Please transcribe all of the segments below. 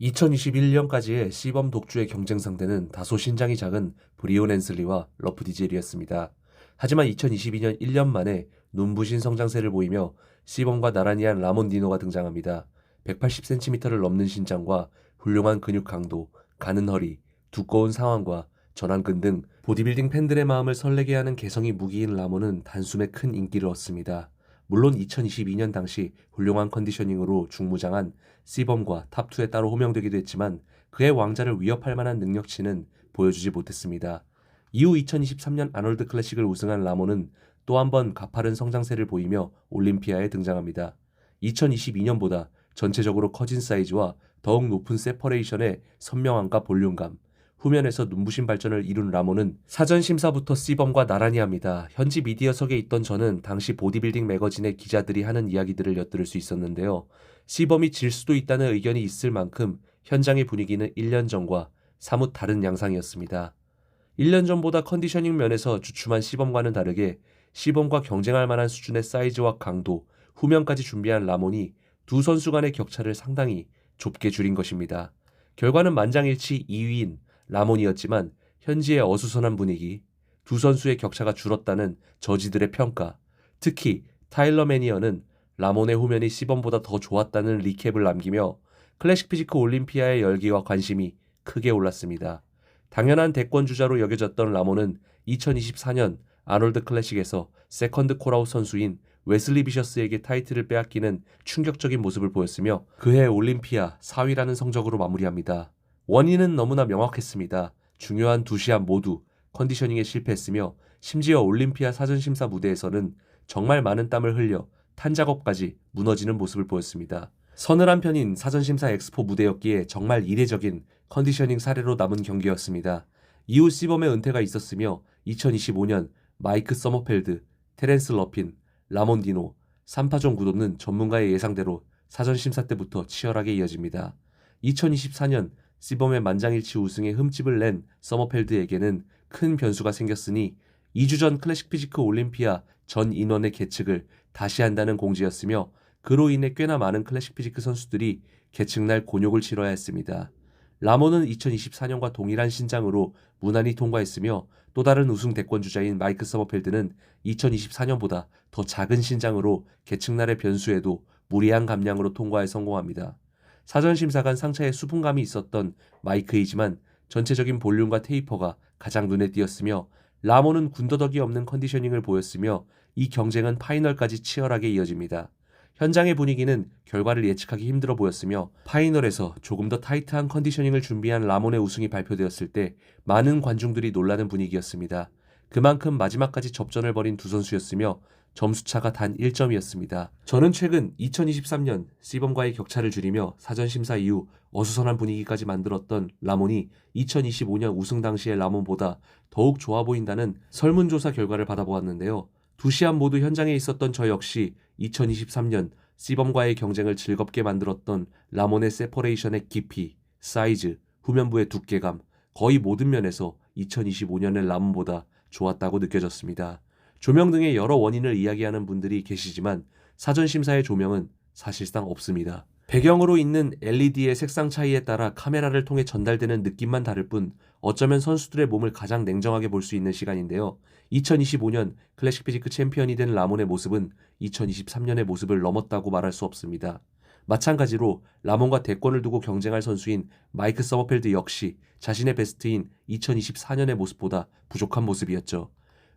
2021년까지의 시범 독주의 경쟁 상대는 다소 신장이 작은 브리온 앤슬리와 러프 디젤이었습니다. 하지만 2022년 1년 만에 눈부신 성장세를 보이며 시범과 나란히 한 라몬 디노가 등장합니다. 180cm를 넘는 신장과 훌륭한 근육 강도, 가는 허리, 두꺼운 상완과 전완근 등 보디빌딩 팬들의 마음을 설레게 하는 개성이 무기인 라몬은 단숨에 큰 인기를 얻습니다. 물론 2022년 당시 훌륭한 컨디셔닝으로 중무장한 시범과 탑2에 따로 호명되기도 했지만 그의 왕자를 위협할 만한 능력치는 보여주지 못했습니다. 이후 2023년 아놀드 클래식을 우승한 라몬은 또 한 번 가파른 성장세를 보이며 올림피아에 등장합니다. 2022년보다 전체적으로 커진 사이즈와 더욱 높은 세퍼레이션의 선명함과 볼륨감, 후면에서 눈부신 발전을 이룬 라몬은 사전 심사부터 시범과 나란히 합니다. 현지 미디어석에 있던 저는 당시 보디빌딩 매거진의 기자들이 하는 이야기들을 엿들을 수 있었는데요. 시범이 질 수도 있다는 의견이 있을 만큼 현장의 분위기는 1년 전과 사뭇 다른 양상이었습니다. 1년 전보다 컨디셔닝 면에서 주춤한 시범과는 다르게 시범과 경쟁할 만한 수준의 사이즈와 강도, 후면까지 준비한 라몬이 두 선수 간의 격차를 상당히 좁게 줄인 것입니다. 결과는 만장일치 2위인 라몬이었지만 현지의 어수선한 분위기, 두 선수의 격차가 줄었다는 저지들의 평가, 특히 타일러 매니어는 라몬의 후면이 시범보다 더 좋았다는 리캡을 남기며 클래식 피지크 올림피아의 열기와 관심이 크게 올랐습니다. 당연한 대권주자로 여겨졌던 라몬은 2024년 아놀드 클래식에서 세컨드 콜아웃 선수인 웨슬리 비셔스에게 타이틀을 빼앗기는 충격적인 모습을 보였으며 그해 올림피아 4위라는 성적으로 마무리합니다. 원인은 너무나 명확했습니다. 중요한 두 시합 모두 컨디셔닝에 실패했으며 심지어 올림피아 사전심사 무대에서는 정말 많은 땀을 흘려 탄 작업까지 무너지는 모습을 보였습니다. 서늘한 편인 사전심사 엑스포 무대였기에 정말 이례적인 컨디셔닝 사례로 남은 경기였습니다. 이후 시범의 은퇴가 있었으며 2025년 마이크 서머펠드, 테렌스 러핀, 라몬 디노, 3파전 구도는 전문가의 예상대로 사전심사 때부터 치열하게 이어집니다. 2024년 시범의 만장일치 우승에 흠집을 낸 서머펠드에게는 큰 변수가 생겼으니 2주 전 클래식 피지크 올림피아 전 인원의 계측을 다시 한다는 공지였으며 그로 인해 꽤나 많은 클래식 피지크 선수들이 계측날 곤욕을 치러야 했습니다. 라몬은 2024년과 동일한 신장으로 무난히 통과했으며 또 다른 우승 대권주자인 마이크 서머펠드는 2024년보다 더 작은 신장으로 계측날의 변수에도 무리한 감량으로 통과에 성공합니다. 사전심사간 상체에 수분감이 있었던 마이크이지만 전체적인 볼륨과 테이퍼가 가장 눈에 띄었으며 라몬은 군더더기 없는 컨디셔닝을 보였으며 이 경쟁은 파이널까지 치열하게 이어집니다. 현장의 분위기는 결과를 예측하기 힘들어 보였으며 파이널에서 조금 더 타이트한 컨디셔닝을 준비한 라몬의 우승이 발표되었을 때 많은 관중들이 놀라는 분위기였습니다. 그만큼 마지막까지 접전을 벌인 두 선수였으며 점수차가 단 1점이었습니다. 저는 최근 2023년 시범과의 격차를 줄이며 사전심사 이후 어수선한 분위기까지 만들었던 라몬이 2025년 우승 당시의 라몬보다 더욱 좋아 보인다는 설문조사 결과를 받아보았는데요. 두 시합 모두 현장에 있었던 저 역시 2023년 시범과의 경쟁을 즐겁게 만들었던 라몬의 세퍼레이션의 깊이, 사이즈, 후면부의 두께감, 거의 모든 면에서 2025년의 라몬보다 좋았다고 느껴졌습니다. 조명 등의 여러 원인을 이야기하는 분들이 계시지만 사전심사의 조명은 사실상 없습니다. 배경으로 있는 LED의 색상 차이에 따라 카메라를 통해 전달되는 느낌만 다를 뿐 어쩌면 선수들의 몸을 가장 냉정하게 볼 수 있는 시간인데요. 2025년 클래식 피지크 챔피언이 된 라몬의 모습은 2023년의 모습을 넘었다고 말할 수 없습니다. 마찬가지로 라몬과 대권을 두고 경쟁할 선수인 마이크 서머펠드 역시 자신의 베스트인 2024년의 모습보다 부족한 모습이었죠.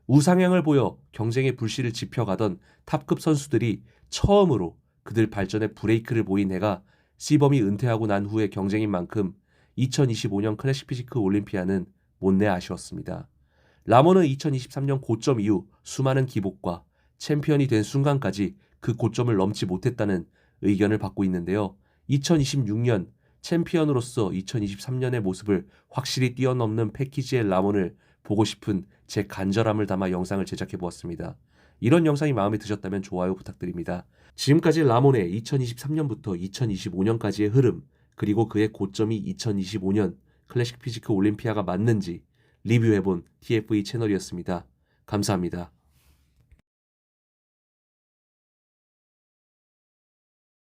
우상향을 보여 경쟁의 불씨를 지펴가던 탑급 선수들이 처음으로 그들 발전의 브레이크를 보인 해가 시범이 은퇴하고 난 후의 경쟁인 만큼 2025년 클래식 피지크 올림피아는 못내 아쉬웠습니다. 라몬은 2023년 고점 이후 수많은 기복과 챔피언이 된 순간까지 그 고점을 넘지 못했다는 의견을 받고 있는데요. 2026년 챔피언으로서 2023년의 모습을 확실히 뛰어넘는 패키지의 라몬을 보고 싶은 제 간절함을 담아 영상을 제작해 보았습니다. 이런 영상이 마음에 드셨다면 좋아요 부탁드립니다. 지금까지 라몬의 2023년부터 2025년까지의 흐름, 그리고 그의 고점이 2025년 클래식 피지크 올림피아가 맞는지 리뷰해본 TFE 채널이었습니다. 감사합니다.